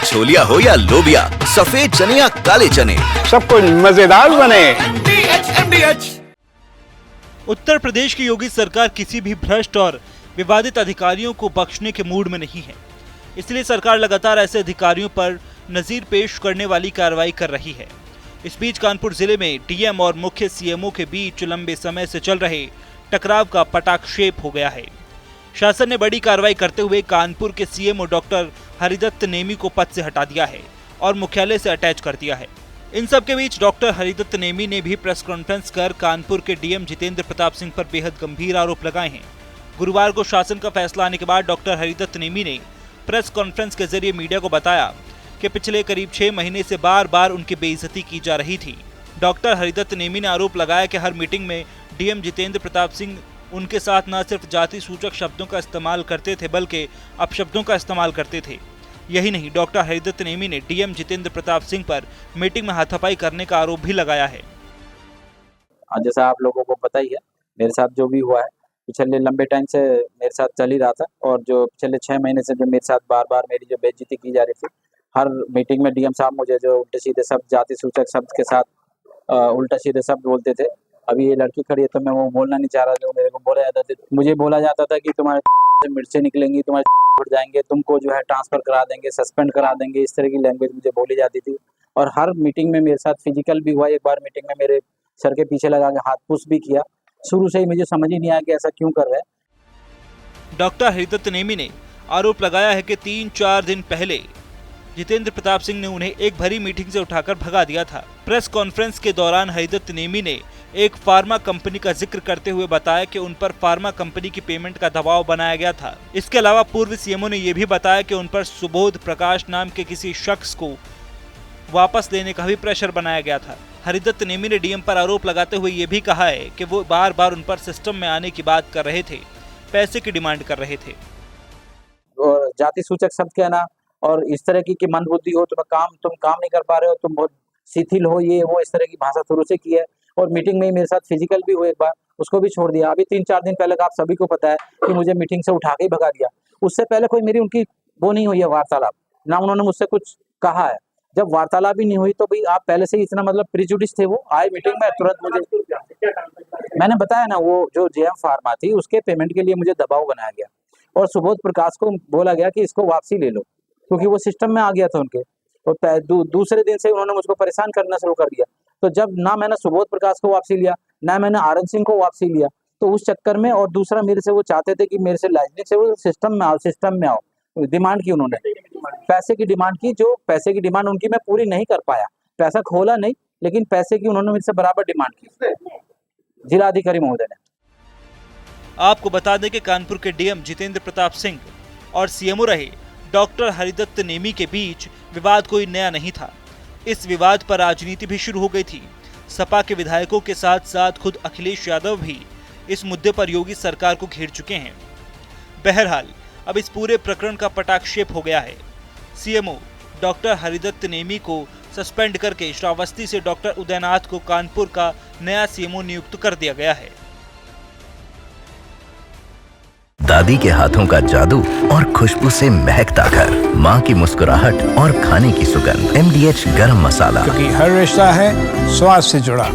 छोलिया हो या लोबिया, सफेद चने या काले चने, सब कुछ मजेदार बने। उत्तर प्रदेश की योगी सरकार किसी भी भ्रष्ट और विवादित अधिकारियों को बख्शने के मूड में नहीं है। इसलिए सरकार लगातार ऐसे अधिकारियों पर नजीर पेश करने वाली कार्रवाई कर रही है। इस बीच कानपुर जिले में डीएम और मुख्य सीएमओ के बीच लंबे समय से चल रहे टकराव का पटाक्षेप हो गया है। शासन ने बड़ी कार्रवाई करते हुए कानपुर के सीएमओ डॉक्टर हरिदत्त नेमी को पद से हटा दिया है और मुख्यालय से अटैच कर दिया है। इन सब के बीच डॉक्टर हरिदत्त नेमी ने भी प्रेस कॉन्फ्रेंस कर कानपुर के डीएम जितेंद्र प्रताप सिंह पर बेहद गंभीर आरोप लगाए हैं। गुरुवार को शासन का फैसला आने के बाद डॉक्टर हरिदत्त नेमी ने प्रेस कॉन्फ्रेंस के जरिए मीडिया को बताया कि पिछले करीब 6 महीने से बार बार उनकी बेइज्जती की जा रही थी। डॉक्टर हरिदत्त नेमी ने आरोप लगाया कि हर मीटिंग में डीएम जितेंद्र प्रताप सिंह उनके साथ न सिर्फ जाति सूचक शब्दों का इस्तेमाल करते थे बल्कि अपशब्दों का इस्तेमाल करते थे। यही नहीं, डॉक्टर हरिदत्त नेमी ने डीएम जितेंद्र प्रताप सिंह पर मीटिंग में हाथापाई करने का आरोप भी लगाया है। जैसा आप लोगों को पता ही है, मेरे साथ जो भी हुआ है पिछले लंबे टाइम से मेरे साथ चल ही रहा था, और जो पिछले 6 महीने से जो मेरे साथ बार बार मेरी जो बेइज्जती की जा रही थी, हर मीटिंग में डीएम साहब मुझे जो उल्टे सीधे शब्द, जाति सूचक शब्द के साथ उल्टा सीधे शब्द बोलते थे। अभी ये लड़की खड़ी है तो मैं वो बोलना नहीं चाह रहा, जो मेरे को बोला जाता था, मुझे बोला जाता था कि तुम्हारे से मिर्चें निकलेंगी, तुम्हारे उड़ जाएंगे, तुमको जो है ट्रांसफर करा देंगे, सस्पेंड करा देंगे, इस तरह की लैंग्वेज मुझे बोली जाती थी। और हर मीटिंग में मेरे साथ फिजिकल भी हुआ। एक बार मीटिंग में मेरे सर के पीछे लगा के हाथ पुश भी किया। शुरू से ही मुझे समझ ही नहीं आया कि ऐसा क्यों कर रहे हैं। डॉक्टर हरिदत्त नेमी ने आरोप लगाया है कि 3-4 दिन पहले जितेंद्र प्रताप सिंह ने उन्हें एक भरी मीटिंग से उठाकर भगा दिया था। प्रेस कॉन्फ्रेंस के दौरान हरिदत्त नेमी ने एक फार्मा कंपनी का जिक्र करते हुए बताया कि उन पर फार्मा कंपनी की पेमेंट का दबाव बनाया गया था। इसके अलावा पूर्व सीएमओ ने यह भी बताया कि उन पर सुबोध प्रकाश नाम के किसी शख्स को वापस लेने का भी प्रेशर बनाया गया था। हरिदत्त नेमी ने डीएम पर आरोप लगाते हुए ये भी कहा है कि वो बार बार उन पर सिस्टम में आने की बात कर रहे थे, पैसे की डिमांड कर रहे थे। और जाति सूचक शब्द कहना और इस तरह की मंदबुद्धि हो, तुम काम नहीं कर पा रहे हो, तुम बहुत शिथिल हो, ये वो इस तरह की भाषा शुरू से की है। और मीटिंग में ही मेरे साथ फिजिकल भी हुआ एक बार, उसको भी छोड़ दिया। अभी 3-4 दिन पहले आप सभी को पता है कि मुझे मीटिंग से उठा के ही भगा दिया। उससे पहले कोई मेरी उनकी वो नहीं हुई है वार्तालाप, ना उन्होंने मुझसे कुछ कहा है। जब वार्तालाप ही नहीं हुई तो भाई आप पहले से ही इतना मतलब प्रिजुडिस थे। वो आए मीटिंग में तुरंत मुझे, मैंने बताया ना, वो जो जेएम फार्मा थी उसके पेमेंट के लिए मुझे दबाव बनाया गया और सुबोध प्रकाश को बोला गया कि इसको वापसी ले लो, क्योंकि वो सिस्टम में आ गया था उनके। और दूसरे दिन से उन्होंने मुझको परेशान करना शुरू कर दिया। तो जब ना मैंने सुबोध प्रकाश को वापसी लिया, ना मैंने आनंद सिंह को वापसी लिया, तो उस चक्कर में, और दूसरा मेरे से वो चाहते थे कि मेरे से लाइजनिक से वो सिस्टम में आओ। डिमांड की उन्होंने, पैसे की डिमांड की, जो पैसे की डिमांड उनकी मैं पूरी नहीं कर पाया। पैसा खोला नहीं, लेकिन पैसे की उन्होंने मुझसे बराबर डिमांड की, जिलाधिकारी महोदय ने। आपको बता दें कि कानपुर के डीएम जितेंद्र प्रताप सिंह और सीएमओ रहे डॉक्टर हरिदत्त नेमी के बीच विवाद कोई नया नहीं था। इस विवाद पर राजनीति भी शुरू हो गई थी। सपा के विधायकों के साथ साथ खुद अखिलेश यादव भी इस मुद्दे पर योगी सरकार को घेर चुके हैं। बहरहाल अब इस पूरे प्रकरण का पटाक्षेप हो गया है। सीएमओ डॉक्टर हरिदत्त नेमी को सस्पेंड करके श्रावस्ती से डॉक्टर उदयनाथ को कानपुर का नया सीएमओ नियुक्त कर दिया गया है। दादी के हाथों का जादू और खुशबू से महकता घर, माँ की मुस्कुराहट और खाने की सुगंध, MDH गरम मसाला, क्योंकि हर रिश्ता है स्वाद से जुड़ा।